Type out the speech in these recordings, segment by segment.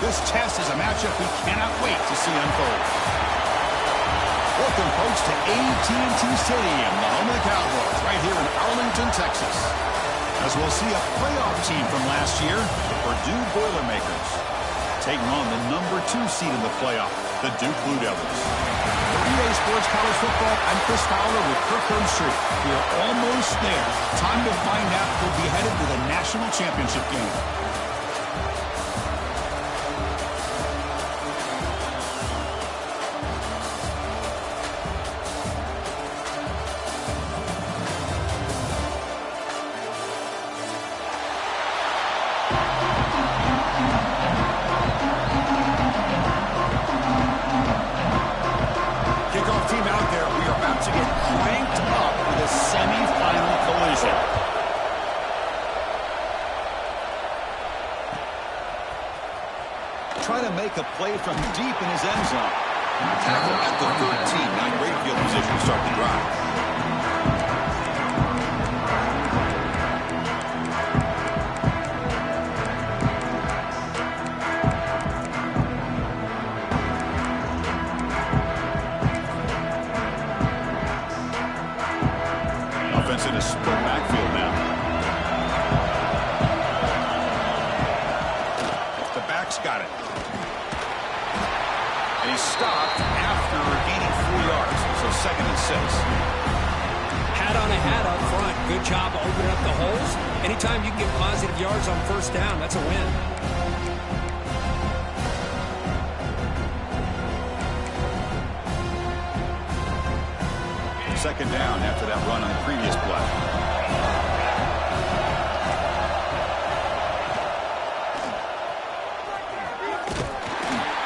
This test is a matchup we cannot wait to see unfold. Welcome, folks, to AT&T Stadium, the home of the Cowboys, right here in Arlington, Texas. As we'll see a playoff team from last year, the Purdue Boilermakers, taking on the #2 seed in the playoff, the Duke Blue Devils. For EA Sports College Football, I'm Chris Fowler with Kirkland Street. We are almost there. Time to find out who'll be headed to the national championship game. Try to make a play from deep in his end zone. Tackle at the 13. Not great field position to start the drive. Offense in a split backfield now. The back's got it. And he stopped after gaining 4 yards, so 2nd and 6. Hat on a hat up front. Good job of opening up the holes. Anytime you can get positive yards on first down, that's a win. Second down after that run on the previous play.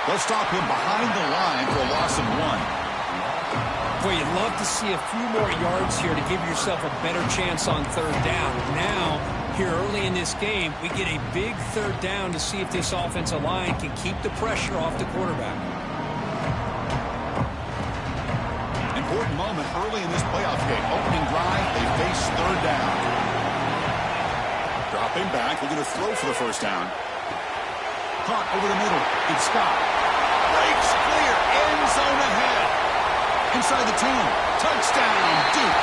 They'll stop him behind the line for a loss of 1. Boy, you'd love to see a few more yards here to give yourself a better chance on third down. Now, here early in this game, we get a big third down to see if this offensive line can keep the pressure off the quarterback. Important moment early in this playoff game. Opening drive, they face third down. Dropping back, looking to throw for the first down. Caught over the middle. It's Scott. Breaks clear. End zone ahead. Inside the 10. Touchdown, Duke.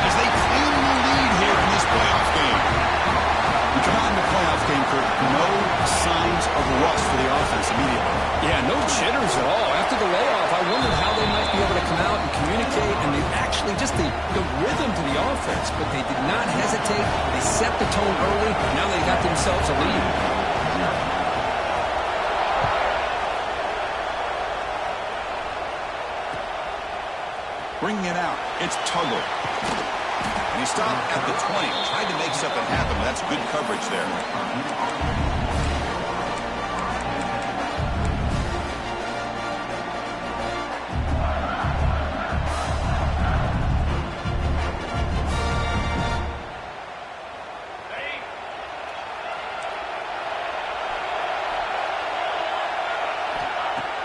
As they claim the lead here in this playoff game. We come out in the playoff game, Kurt. No signs of rust for the offense immediately. Yeah, no jitters at all. After the layoff, I wondered how they might be able to come out and communicate, and they actually just the rhythm to the offense, but they did not hesitate. They set the tone early. Now they got themselves a lead. Bringing it out, it's Tuggle. And he stopped at the 20. Tried to make something happen, but that's good coverage there.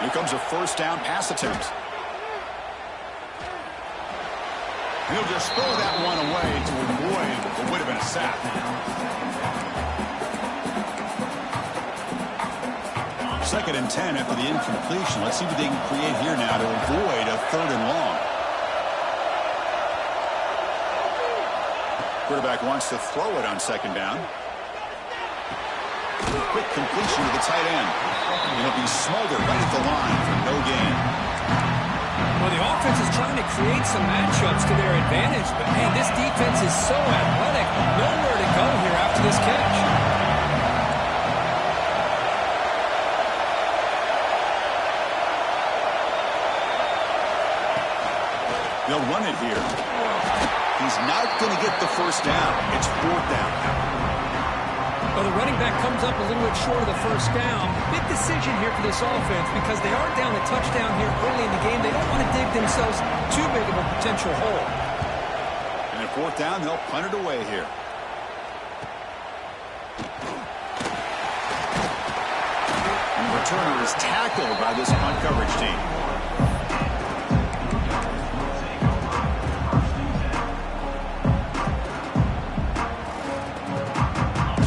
Here comes a first down pass attempt. He'll just throw that one away to avoid what would have been a sack. Second and 10 after the incompletion. Let's see what they can create here now to avoid a 3rd and long. Quarterback wants to throw it on 2nd down. Quick completion to the tight end. And he'll be smothered right at the line for no gain. Well, the offense is trying to create some matchups to their advantage, but, man, this defense is so athletic. Nowhere to go here after this catch. They'll run it here. He's not going to get the first down. It's 4th down now. Well, the running back comes up a little bit short of the first down. Big decision here for this offense because they are down a touchdown here early in the game. They don't want to dig themselves too big of a potential hole. And at 4th down, they'll punt it away here. And the returner is tackled by this punt coverage team.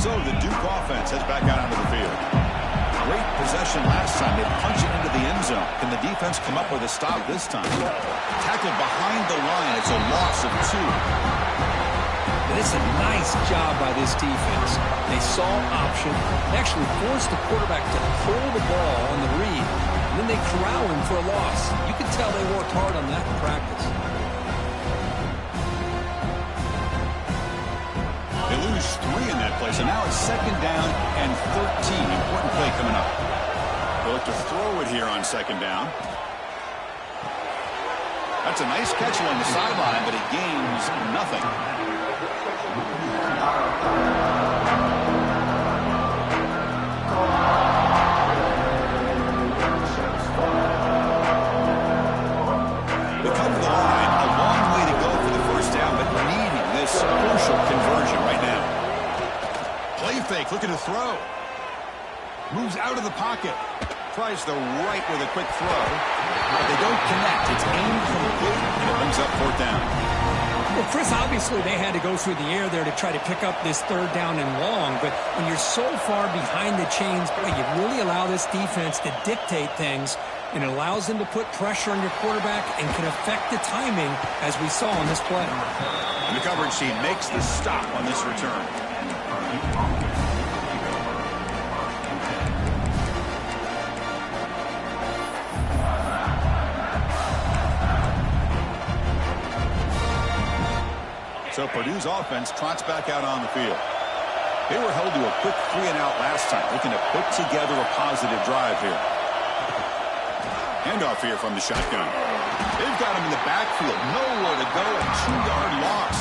So the Duke offense heads back out onto the field. Great possession last time. They punched it into the end zone. Can the defense come up with a stop this time? Tackled behind the line. It's a loss of 2. And it's a nice job by this defense. They saw option. They actually forced the quarterback to pull the ball on the read. And then they corral him for a loss. You can tell they worked hard on that in practice. They lose 3 in that play, so now it's 2nd down and 13. Important play coming up. They'll look to throw it here on 2nd down. That's a nice catch along the sideline, but it gains nothing. They come to the line, a long way to go for the 1st down, but needing this crucial conversion right now. Play fake, looking to throw. Moves out of the pocket. Tries the right with a quick throw. But they don't connect. It's incomplete, and it brings up 4th down. Well, Chris, obviously they had to go through the air there to try to pick up this 3rd down and long, but when you're so far behind the chains, boy, you really allow this defense to dictate things, and it allows them to put pressure on your quarterback and can affect the timing, as we saw on this play. And the coverage team makes the stop on this return. So Purdue's offense trots back out on the field. They were held to a quick 3-and-out last time, looking to put together a positive drive here. Handoff here from the shotgun. They've got him in the backfield. Nowhere to go. A 2-yard loss.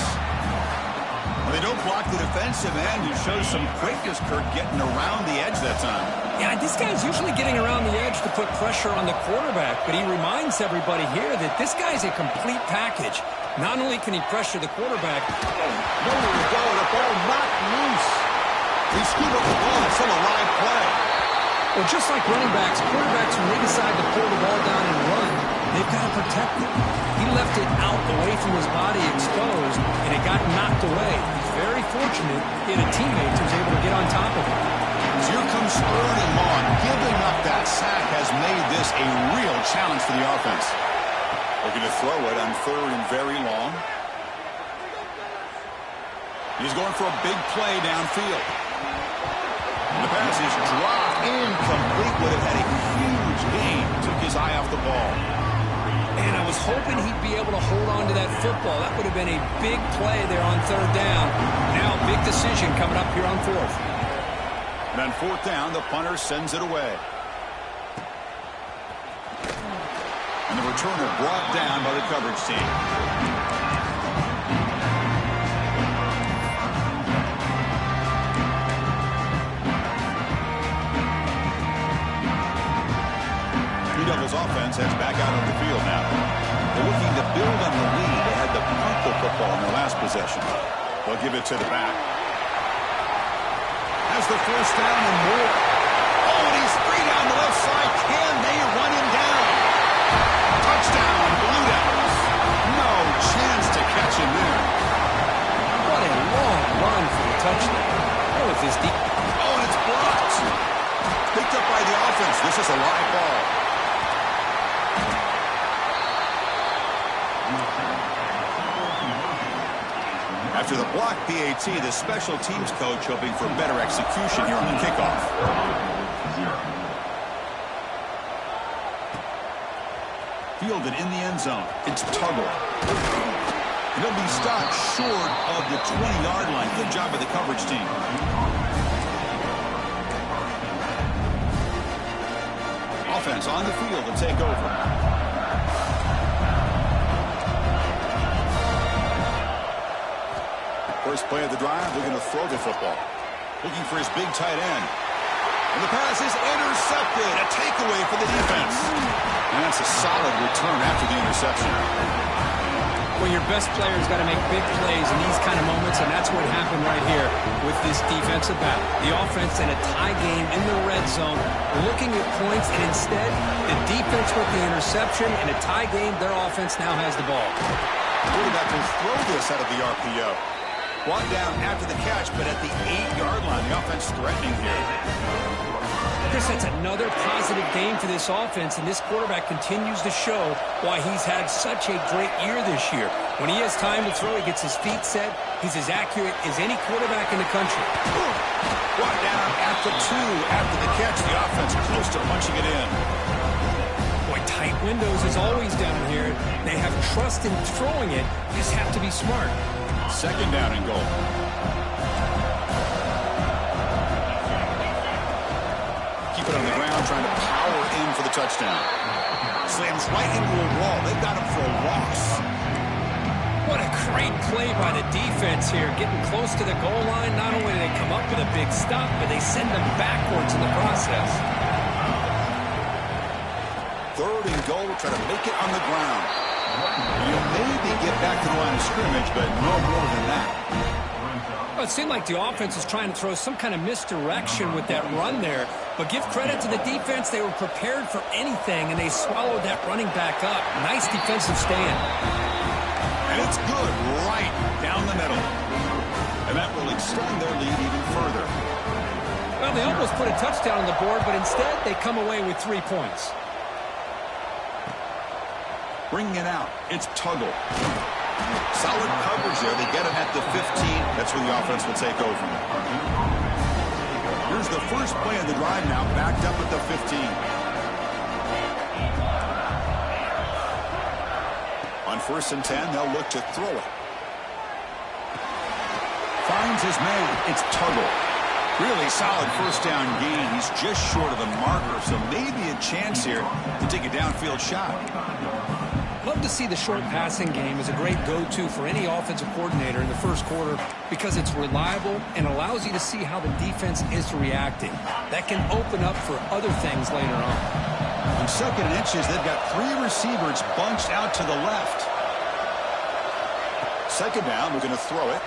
Well, they don't block the defensive end, who shows some quickness, Kirk, getting around the edge that time. Yeah, this guy's usually getting around the edge to put pressure on the quarterback, but he reminds everybody here that this guy's a complete package. Not only can he pressure the quarterback, nowhere to go. The ball knocked loose. He scooped up the ball. It's still a live play. Well, just like running backs, quarterbacks, when they decide to pull the ball down and run, they've got to protect it. He left it out away from his body exposed, and it got knocked away. He's very fortunate he had a teammate who was able to get on top of him. Here comes 3rd and long. Giving up that sack has made this a real challenge for the offense. Looking to throw it on 3rd and very long. He's going for a big play downfield. And the pass is dropped incomplete. Would have had a huge gain. Took his eye off the ball. And I was hoping he'd be able to hold on to that football. That would have been a big play there on 3rd down. Now big decision coming up here on 4th. And on 4th down, the punter sends it away. And the returner brought down by the coverage team. Blue Devils offense heads back out on the field now. They're looking to build on the lead. They had the punt the football in their last possession. They'll give it to the back. Has the 1st down and more. Oh, and he's free down the left side. Can they run him down? Touchdown, Blue Devils. No chance to catch him there. What a long run for the touchdown. Oh, with his deep. Oh, and it's blocked. Picked up by the offense. This is a live ball. After the block PAT, the special teams coach hoping for better execution here on the kickoff. Fielded in the end zone. It's Tuggle. And he'll be stopped short of the 20-yard line. Good job by the coverage team. Offense on the field to take over. First play of the drive, looking to throw the football. Looking for his big tight end. And the pass is intercepted. A takeaway for the defense. And that's a solid return after the interception. Well, your best player's got to make big plays in these kind of moments, and that's what happened right here with this defensive battle. The offense in a tie game in the red zone, looking at points, and instead, the defense with the interception. In a tie game, their offense now has the ball. Quarterback will throw this out of the RPO. Brought down after the catch, but at the 8-yard line, the offense threatening here. Chris, that's another positive game for this offense, and this quarterback continues to show why he's had such a great year this year. When he has time to throw, he gets his feet set. He's as accurate as any quarterback in the country. Brought down at the 2 after the catch. The offense close to punching it in. Boy, tight windows is always down here. They have trust in throwing it. You just have to be smart. Second down and goal. Keep it on the ground, trying to power in for the touchdown. Slams right into a wall. They've got him for a loss. What a great play by the defense here. Getting close to the goal line, not only do they come up with a big stop, but they send them backwards in the process. Third and goal, try to make it on the ground. You maybe get back to the line of scrimmage, but no more than that. Well, it seemed like the offense was trying to throw some kind of misdirection with that run there. But give credit to the defense. They were prepared for anything, and they swallowed that running back up. Nice defensive stand. And it's good right down the middle. And that will extend their lead even further. Well, they almost put a touchdown on the board, but instead they come away with 3 points. Bringing it out, it's Tuggle. Solid coverage there. They get him at the 15. That's where the offense will take over. Here's the first play of the drive now, backed up at the 15. On 1st and 10, they'll look to throw it. Finds his man. It's Tuggle. Really solid first down gain. He's just short of the marker, so maybe a chance here to take a downfield shot. Love to see the short passing game as a great go-to for any offensive coordinator in the first quarter because it's reliable and allows you to see how the defense is reacting. That can open up for other things later on. On 2nd and inches, they've got 3 receivers bunched out to the left. 2nd down, we're going to throw it.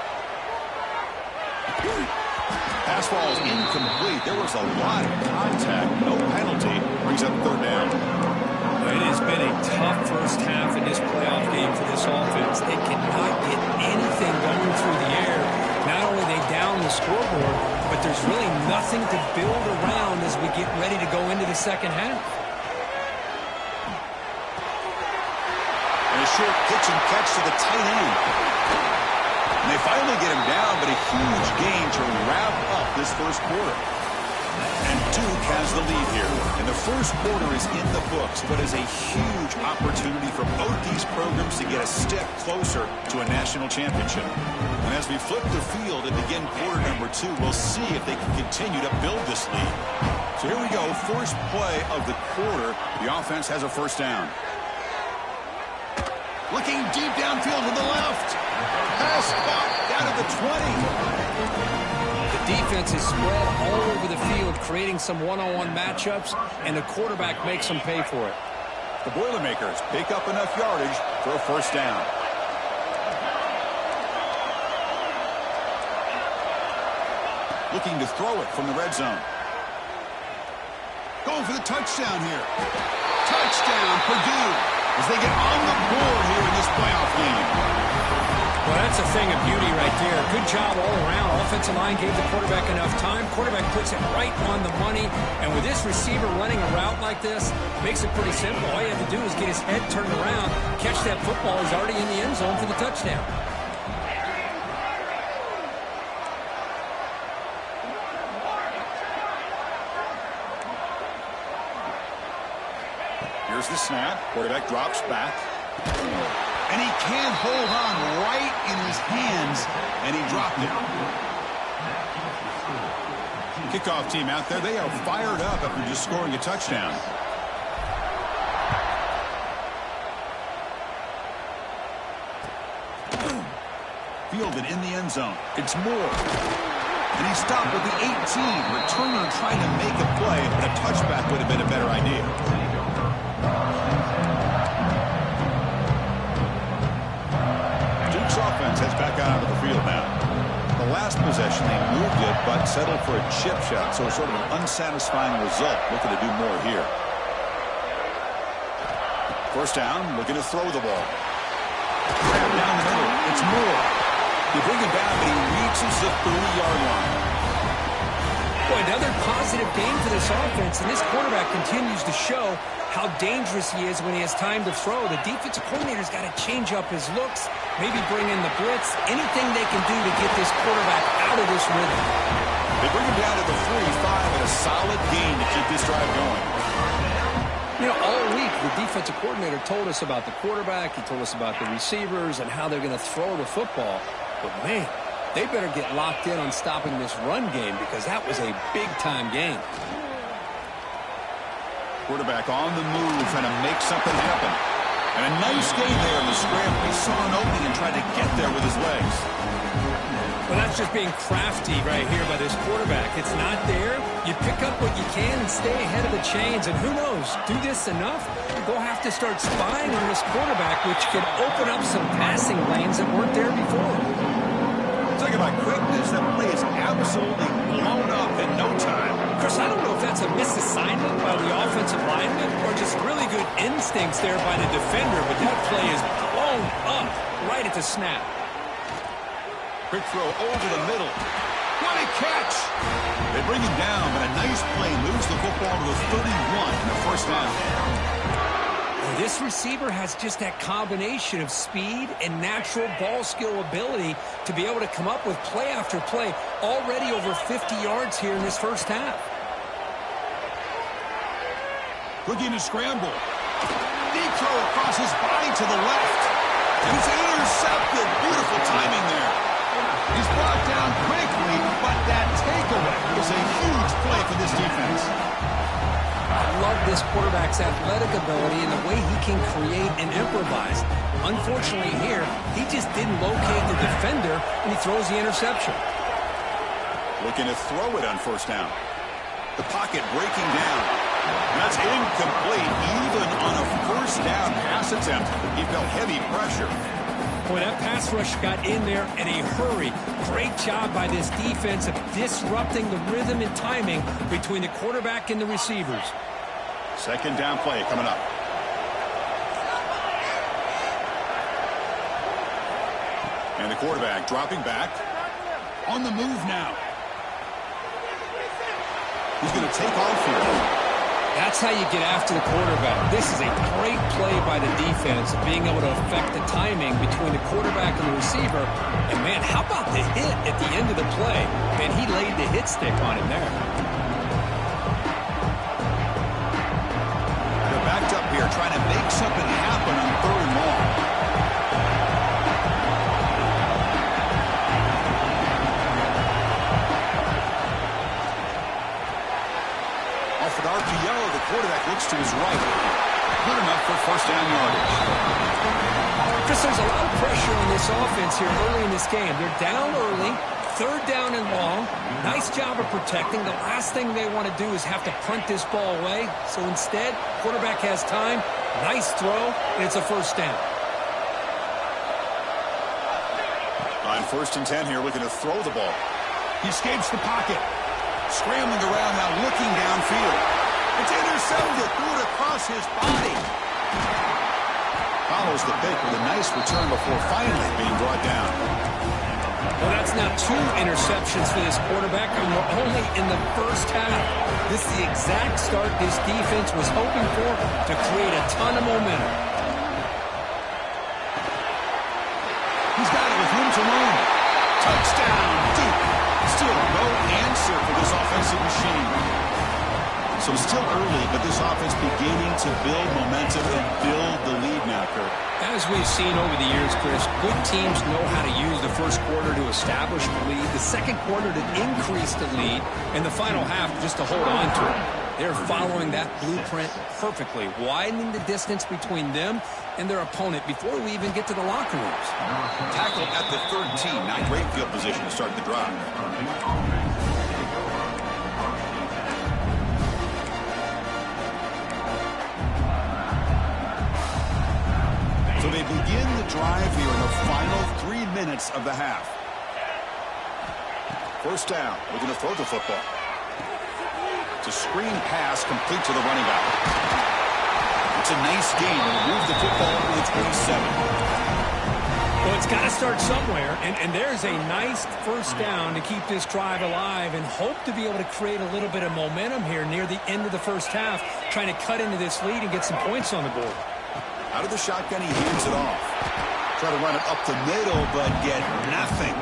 Pass ball is incomplete. There was a lot of contact. No penalty. Brings up 3rd down. It has been a tough first half in this playoff game for this offense. They cannot get anything going through the air. Not only they down the scoreboard, but there's really nothing to build around as we get ready to go into the second half. And a short pitch and catch to the tight end. And they finally get him down, but a huge gain to wrap up this first quarter. And Duke has the lead here. And the first quarter is in the books, but is a huge opportunity for both these programs to get a step closer to a national championship. And as we flip the field and begin quarter number 2, we'll see if they can continue to build this lead. So here we go, first play of the quarter. The offense has a first down. Looking deep downfield to the left. Pass caught down at the 20. The defense is spread all over the field, creating some one-on-one matchups, and the quarterback makes them pay for it. The Boilermakers pick up enough yardage for a first down. Looking to throw it from the red zone. Going for the touchdown here. Touchdown, Purdue, as they get on the board here in this playoff game. Well, that's a thing of beauty right there. Good job all around. Offensive line gave the quarterback enough time. Quarterback puts it right on the money. And with this receiver running a route like this, makes it pretty simple. All you have to do is get his head turned around, catch that football. He's already in the end zone for the touchdown. Here's the snap. Quarterback drops back. And he can't hold on right in his hands, and he dropped it. Kickoff team out there, they are fired up after just scoring a touchdown. Fielded in the end zone. It's Moore. And he stopped with the 18. Returner trying to make a play, but a touchback would have been a better idea. Offense heads back out onto the field now. The last possession, they moved it, but settled for a chip shot, so sort of an unsatisfying result. Looking to do more here. First down, looking to throw the ball. Grab down the middle. It's Moore. They bring him down, but he reaches the 30-yard line. Boy, another positive game for this offense, and this quarterback continues to show how dangerous he is when he has time to throw. The defensive coordinator's got to change up his looks, maybe bring in the blitz, anything they can do to get this quarterback out of this rhythm. They bring him down to the 3-5 and a solid gain to keep this drive going. You know, all week, the defensive coordinator told us about the quarterback. He told us about the receivers and how they're going to throw the football. But, man, they better get locked in on stopping this run game because that was a big-time game. Quarterback on the move, trying to make something happen. And a nice gain there in the scramble. He saw an opening and tried to get there with his legs. Well, that's just being crafty right here by this quarterback. It's not there. You pick up what you can and stay ahead of the chains. And who knows, do this enough, they'll have to start spying on this quarterback, which could open up some passing lanes that weren't there before. Talking about quickness, that play is absolutely blown up in no time. Chris, I don't know if that's a misassignment by the offensive lineman or just really good instincts there by the defender, but that play is blown up right at the snap. Quick throw over the middle. What a catch! They bring him down, but a nice play moves the football to the 31 in the first down. This receiver has just that combination of speed and natural ball skill ability to be able to come up with play after play, already over 50 yards here in this first half. Looking to scramble. Deep throw across his body to the left. And it's intercepted. Beautiful timing there. He's brought down quickly, but that takeaway is a huge play for this defense. I love this quarterback's athletic ability and the way he can create and improvise. Unfortunately here, he just didn't locate the defender, and he throws the interception. Looking to throw it on first down. The pocket breaking down. That's incomplete, even on a first down pass attempt. He felt heavy pressure. Boy, that pass rush got in there in a hurry. Great job by this defense of disrupting the rhythm and timing between the quarterback and the receivers. Second down play coming up. And the quarterback dropping back. On the move now. He's going to take off here. That's how you get after the quarterback. This is a great play by the defense, being able to affect the timing between the quarterback and the receiver. And, man, how about the hit at the end of the play? Man, he laid the hit stick on him there. They're backed up here trying to make something happen on third and long. Off an RPO, the quarterback looks to his right. Good enough for first down yardage. Chris, there's a lot of pressure on this offense here early in this game. They're down early, third down and long. Nice job of protecting. The last thing they want to do is have to punt this ball away. So instead, quarterback has time. Nice throw, and it's a first down. On first and 10 here, looking to throw the ball. He escapes the pocket. Scrambling around now, looking downfield. It's intercepted, threw it across his body. Follows the pick with a nice return before finally being brought down. Well, that's now 2 interceptions for this quarterback, and we're only in the first half. This is the exact start this defense was hoping for to create a ton of momentum. He's got it with room to run. Touchdown, Duke. Still no answer for this offensive machine. So still early, but this offense beginning to build momentum and build the lead now, Kurt. As we've seen over the years, Chris, good teams know how to use the first quarter to establish the lead, the second quarter to increase the lead, and the final half just to hold on to it. They're following that blueprint perfectly, widening the distance between them and their opponent before we even get to the locker rooms. Tackle at the 13, not great field position to start the drive. So they begin the drive here in the final 3 minutes of the half. First down, looking to throw the football. It's a screen pass complete to the running back. It's a nice gain and move the football to the 27. Well, it's got to start somewhere, and there's a nice first down to keep this drive alive and hope to be able to create a little bit of momentum here near the end of the first half, trying to cut into this lead and get some points on the board. Out of the shotgun, he hands it off. Try to run it up the middle, but get nothing.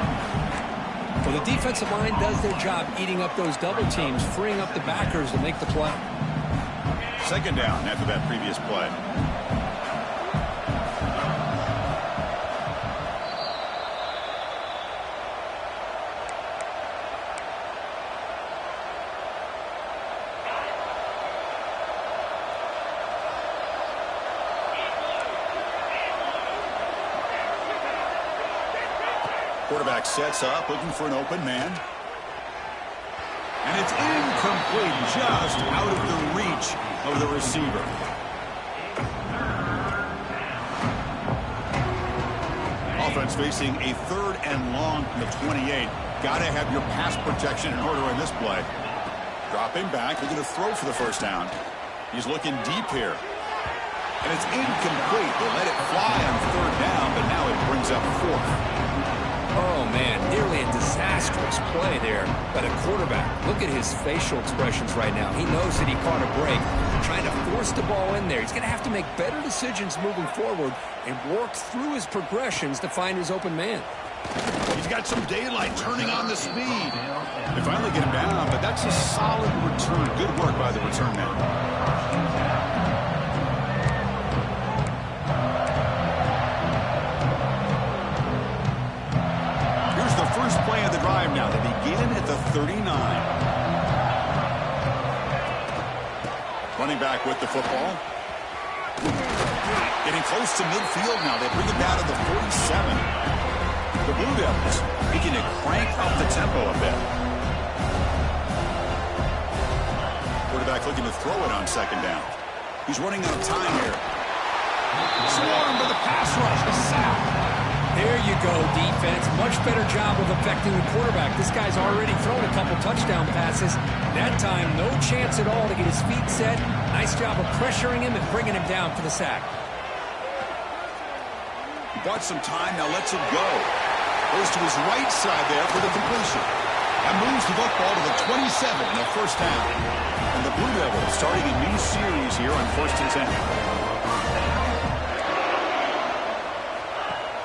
Well, the defensive line does their job eating up those double teams, freeing up the backers to make the play. Second down after that previous play. Quarterback sets up, looking for an open man. And it's incomplete, just out of the reach of the receiver. Offense facing a 3rd and long from the 28. Got to have your pass protection in order in this play. Dropping back, looking to throw for the first down. He's looking deep here. And it's incomplete. They let it fly on 3rd down, but now it brings up 4th. Oh, man, nearly a disastrous play there by the quarterback. Look at his facial expressions right now. He knows that he caught a break, trying to force the ball in there. He's going to have to make better decisions moving forward and work through his progressions to find his open man. He's got some daylight turning on the speed. They finally get him down, but that's a solid return. Good work by the return man. First play of the drive now. They begin at the 39. Running back with the football. Getting close to midfield now. They bring it down to the 47. The Blue Devils beginning to crank up the tempo a bit. Quarterback looking to throw it on second down. He's running out of time here. Swarmed by the pass rush. The sack. There you go, defense. Much better job of affecting the quarterback. This guy's already thrown a couple touchdown passes. That time, no chance at all to get his feet set. Nice job of pressuring him and bringing him down for the sack. He bought some time, now lets it go. Goes to his right side there for the completion. That moves the football to the 27 in the first half. And the Blue Devils starting a new series here on 1st and 10.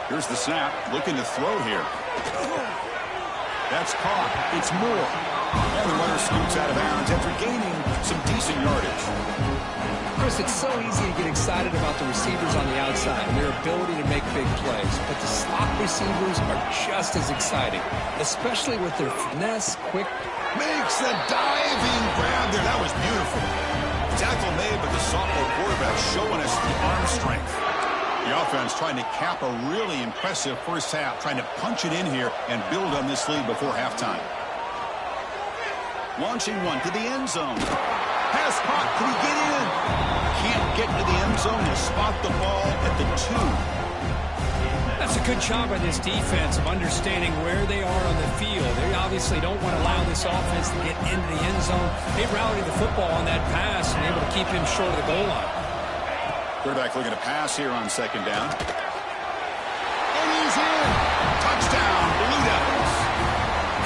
Here's the snap, looking to throw here. That's caught. It's Moore. And the runner scoots out of bounds after gaining some decent yardage. Chris, it's so easy to get excited about the receivers on the outside and their ability to make big plays. But the slot receivers are just as exciting, especially with their finesse, quick. Makes the diving grab there. That was beautiful. Tackle made, but the sophomore quarterback showing us the arm strength. The offense trying to cap a really impressive first half, trying to punch it in here and build on this lead before halftime. Launching one to the end zone. Pass caught. Can he get in? Can't get to the end zone. He'll spot the ball at the 2. That's a good job by this defense of understanding where they are on the field. They obviously don't want to allow this offense to get into the end zone. They rallied the football on that pass and able to keep him short of the goal line. Quarterback looking to pass here on second down. And he's in. Touchdown, Blue Devils.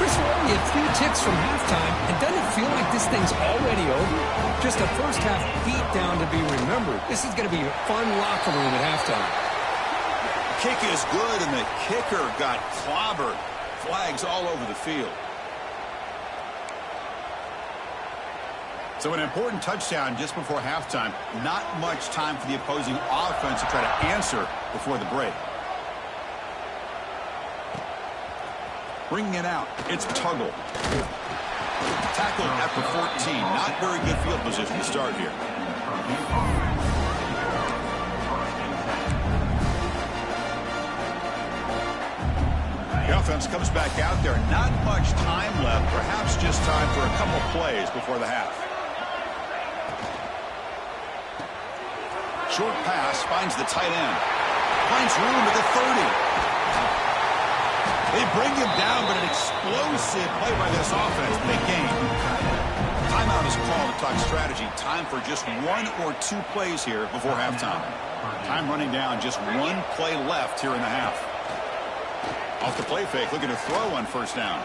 Chris, we're only a few ticks from halftime, and doesn't it feel like this thing's already over? Just a first half beat down to be remembered. This is going to be a fun locker room at halftime. Kick is good, and the kicker got clobbered. Flags all over the field. So an important touchdown just before halftime. Not much time for the opposing offense to try to answer before the break. Bringing it out. It's Tuggle. Tackled at the 14. Not very good field position to start here. The offense comes back out there. Not much time left. Perhaps just time for a couple plays before the half. Short pass finds the tight end. Finds room at the 30. They bring him down, but an explosive play by this offense. Big game. Timeout is called to talk strategy. Time for just 1 or 2 plays here before halftime. Time running down. Just 1 play left here in the half. Off the play fake, looking to throw on first down.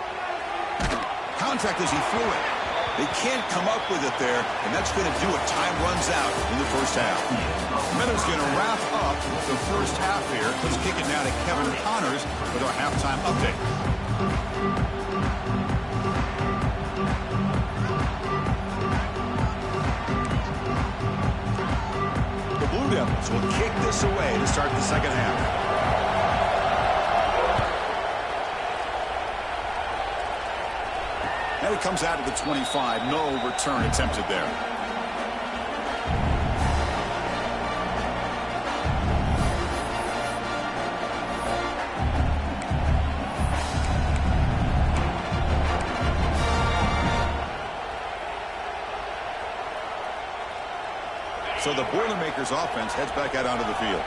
Contact as he threw it. They can't come up with it there, and that's going to do it. Time runs out in the first half. Meadows going to wrap up the first half here. Let's kick it now to Kevin Connors with our halftime update. The Blue Devils will kick this away to start the second half. And it comes out of the 25. No return attempted there. So the Boilermakers offense heads back out onto the field.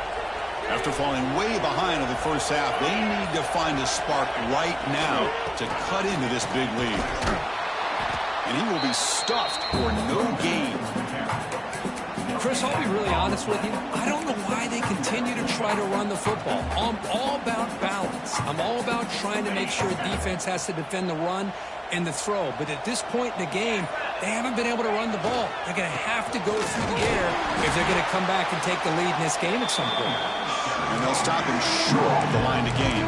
After falling way behind in the first half, they need to find a spark right now to cut into this big lead. And he will be stuffed for no gain. Chris, I'll be really honest with you. I don't know why they continue to try to run the football. I'm all about balance. I'm all about trying to make sure defense has to defend the run and the throw. But at this point in the game, they haven't been able to run the ball. They're going to have to go through the air if they're going to come back and take the lead in this game at some point. And they'll stop him short of the line to gain.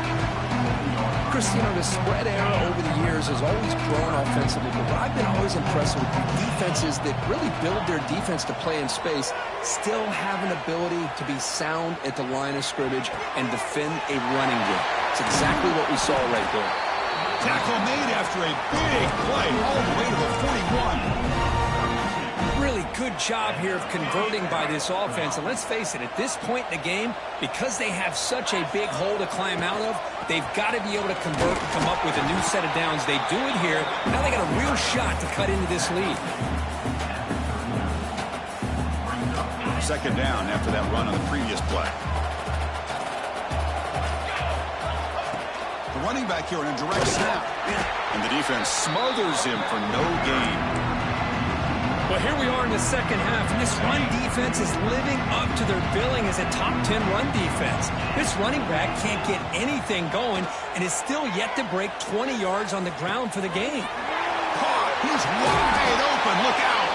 Chris, you know, the spread era over the years has always grown offensively, but what I've been always impressed with defenses that really build their defense to play in space still have an ability to be sound at the line of scrimmage and defend a running game. It's exactly what we saw right there. Tackle made after a big play all the way to the 41. Really good job here of converting by this offense. And let's face it, at this point in the game, because they have such a big hole to climb out of, they've got to be able to convert and come up with a new set of downs. They do it here. Now they got a real shot to cut into this lead. Second down after that run on the previous play. The running back here in a direct snap. And the defense smothers him for no gain. Well, here we are in the second half, and this run defense is living up to their billing as a top 10 run defense. This running back can't get anything going and is still yet to break 20 yards on the ground for the game. He's wide open. Look out.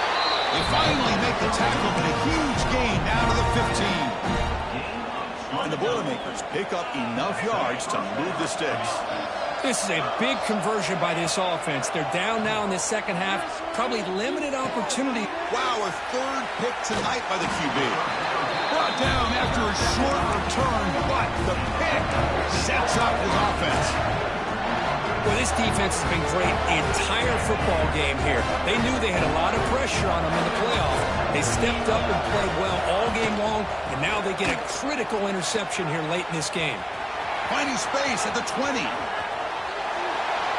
They finally make the tackle, but a huge gain down to the 15. And the Boilermakers pick up enough yards to move the sticks. This is a big conversion by this offense. They're down now in the second half. Probably limited opportunity. Wow, a third pick tonight by the QB. Brought down after a short return, but the pick sets up his offense. Well, this defense has been great the entire football game here. They knew they had a lot of pressure on them in the playoff. They stepped up and played well all game long, and now they get a critical interception here late in this game. Finding space at the 20.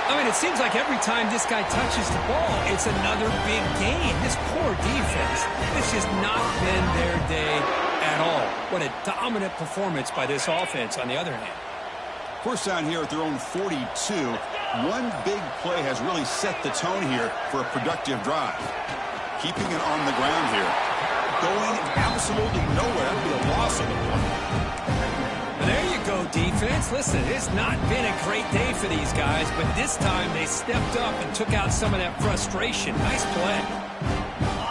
I mean, it seems like every time this guy touches the ball, it's another big gain. This poor defense, it's just not been their day at all. What a dominant performance by this offense on the other hand. First down here at their own 42. One big play has really set the tone here for a productive drive. Keeping it on the ground here. Going absolutely nowhere. That'd be a loss of the point. There you go, defense. Listen, it's not been a great day for these guys, but this time they stepped up and took out some of that frustration. Nice play.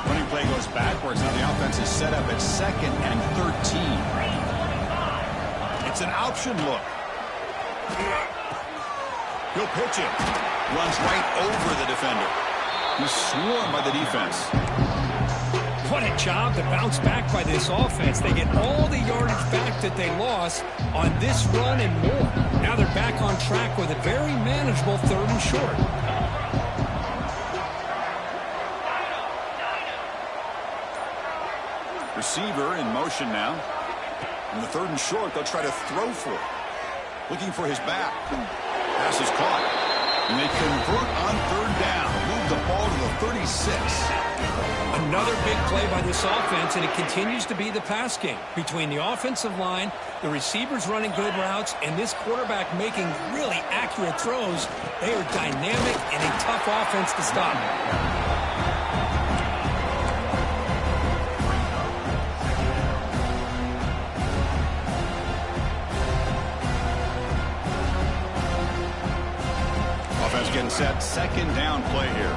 Running play goes backwards. Now the offense is set up at 2nd and 13. It's an option look. He'll pitch it. Runs right over the defender. He's swarmed by the defense. What a job to bounce back by this offense. They get all the yardage back that they lost on this run and more. Now they're back on track with a very manageable 3rd and short. Receiver in motion now. On the 3rd and short, they'll try to throw for it. Looking for his back. Pass is caught. And they convert on 3rd down. Move the ball to the 36. Another big play by this offense, and it continues to be the pass game. Between the offensive line, the receivers running good routes, and this quarterback making really accurate throws, they are dynamic and a tough offense to stop. set, second down play here.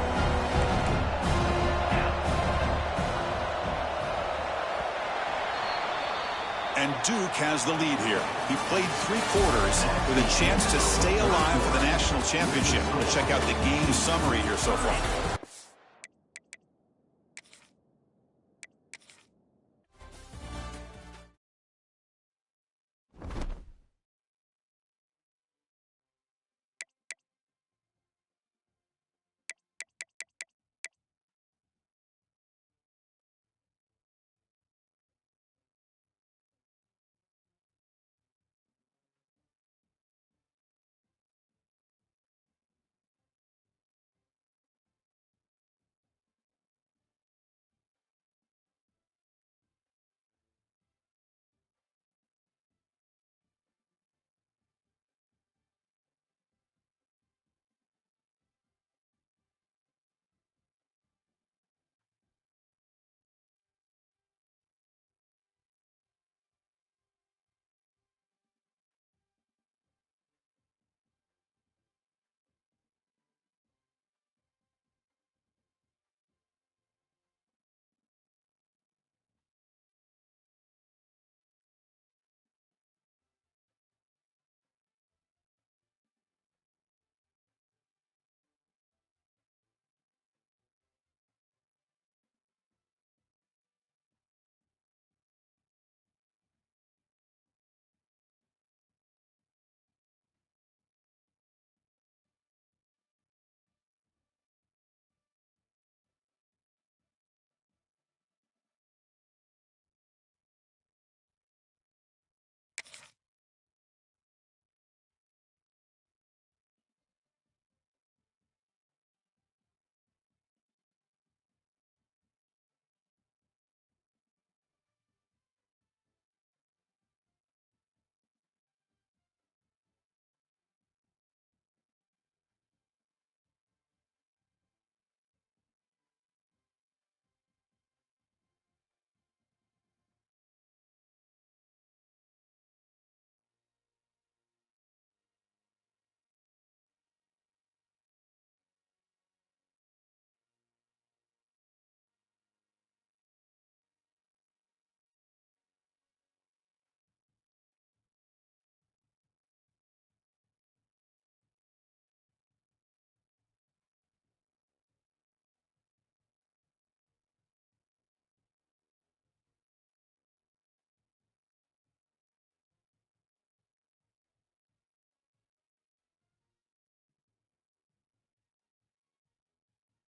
And Duke has the lead here. He played 3 quarters with a chance to stay alive for the national championship. Let's check out the game summary here so far.